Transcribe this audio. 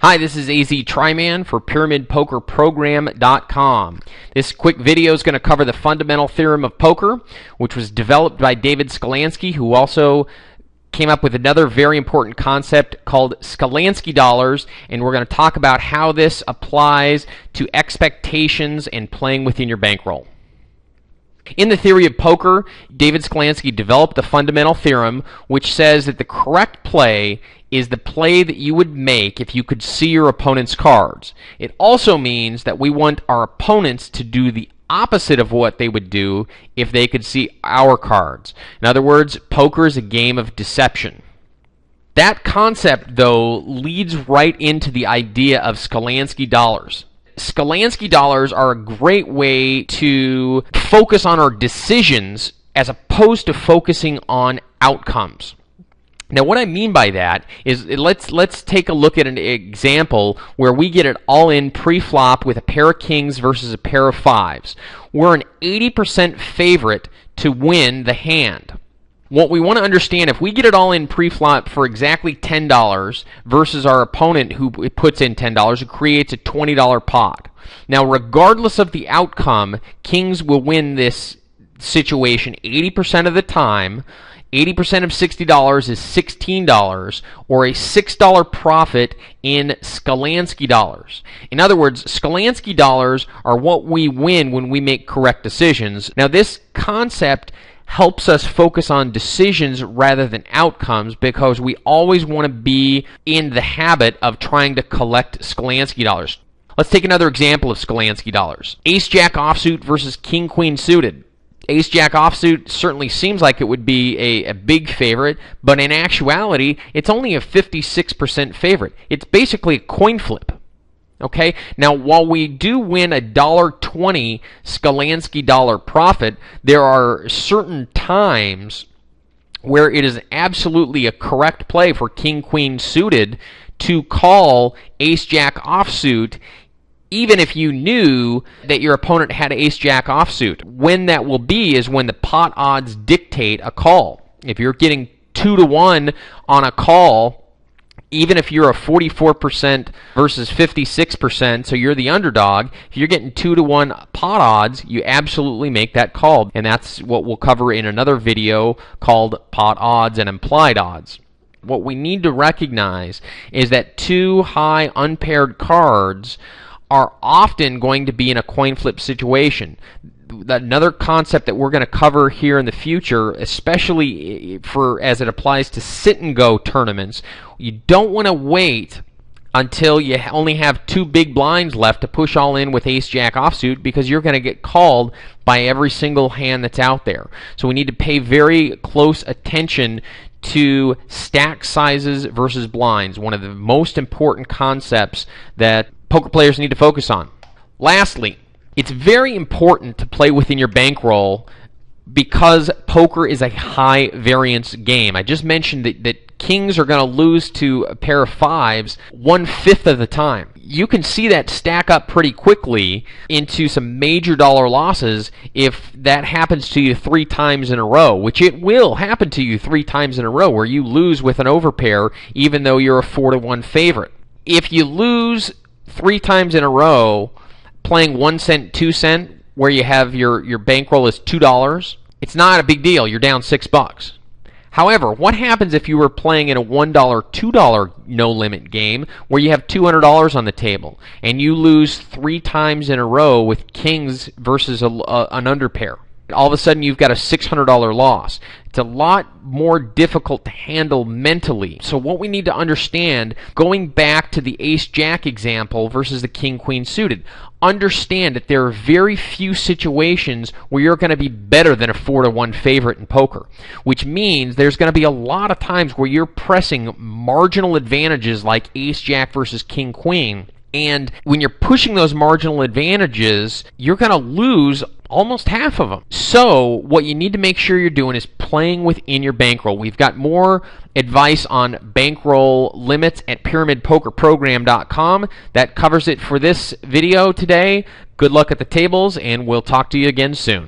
Hi, this is AZ Tryman for PyramidPokerProgram.com. This quick video is going to cover the fundamental theorem of poker, which was developed by David Skalansky, who also came up with another very important concept called Skalansky dollars, and we're going to talk about how this applies to expectations and playing within your bankroll. In the theory of poker, David Skalansky developed the fundamental theorem, which says that the correct play is the play that you would make if you could see your opponent's cards. It also means that we want our opponents to do the opposite of what they would do if they could see our cards. In other words, poker is a game of deception. That concept, though, leads right into the idea of Skalansky dollars. Skalansky dollars are a great way to focus on our decisions as opposed to focusing on outcomes. Now, what I mean by that is let's take a look at an example where we get it all in pre-flop with a pair of kings versus a pair of fives. We're an 80% favorite to win the hand. What we want to understand, if we get it all in pre-flop for exactly $10 versus our opponent who puts in $10, it creates a $20 pot. Now, regardless of the outcome, kings will win this situation 80% of the time. 80% of $60 is $16, or a $6 profit in Skalansky dollars. In other words, Skalansky dollars are what we win when we make correct decisions. Now, this concept helps us focus on decisions rather than outcomes because we always want to be in the habit of trying to collect Skalansky dollars. Let's take another example of Skalansky dollars. Ace-Jack offsuit versus King-Queen suited. Ace-Jack offsuit certainly seems like it would be a big favorite, but in actuality, it's only a 56% favorite. It's basically a coin flip. Okay? Now, while we do win a $1.20 Skalansky dollar profit, there are certain times where it is absolutely a correct play for King-Queen suited to call Ace-Jack offsuit, even if you knew that your opponent had Ace-Jack offsuit. When that will be is when the pot odds dictate a call. If you're getting 2-to-1 on a call, even if you're a 44% versus 56%, so you're the underdog, if you're getting 2-to-1 pot odds, you absolutely make that call. And that's what we'll cover in another video called pot odds and implied odds. What we need to recognize is that two high unpaired cards are often going to be in a coin flip situation. Another concept that we're going to cover here in the future, especially as it applies to sit-and-go tournaments, you don't want to wait until you only have two big blinds left to push all in with Ace-Jack offsuit, because you're going to get called by every single hand that's out there. So we need to pay very close attention to stack sizes versus blinds, one of the most important concepts that poker players need to focus on. Lastly, it's very important to play within your bankroll because poker is a high variance game. I just mentioned that kings are going to lose to a pair of fives 1/5 of the time. You can see that stack up pretty quickly into some major dollar losses if that happens to you 3 times in a row, which it will happen to you 3 times in a row, where you lose with an overpair even though you're a 4-to-1 favorite. If you lose 3 times in a row playing 1 cent, 2 cent, where you have your bankroll is $2, it's not a big deal. You're down $6. However, what happens if you were playing in a $1, $2 no-limit game where you have $200 on the table and you lose 3 times in a row with kings versus an underpair? All of a sudden, you've got a $600 loss. It's a lot more difficult to handle mentally. So what we need to understand, going back to the Ace-Jack example versus the King-Queen suited, understand that there are very few situations where you're going to be better than a 4-to-1 favorite in poker, which means there's going to be a lot of times where you're pressing marginal advantages like Ace-Jack versus King-Queen. And when you're pushing those marginal advantages, you're going to lose almost half of them. So what you need to make sure you're doing is playing within your bankroll. We've got more advice on bankroll limits at PyramidPokerProgram.com. That covers it for this video today. Good luck at the tables, and we'll talk to you again soon.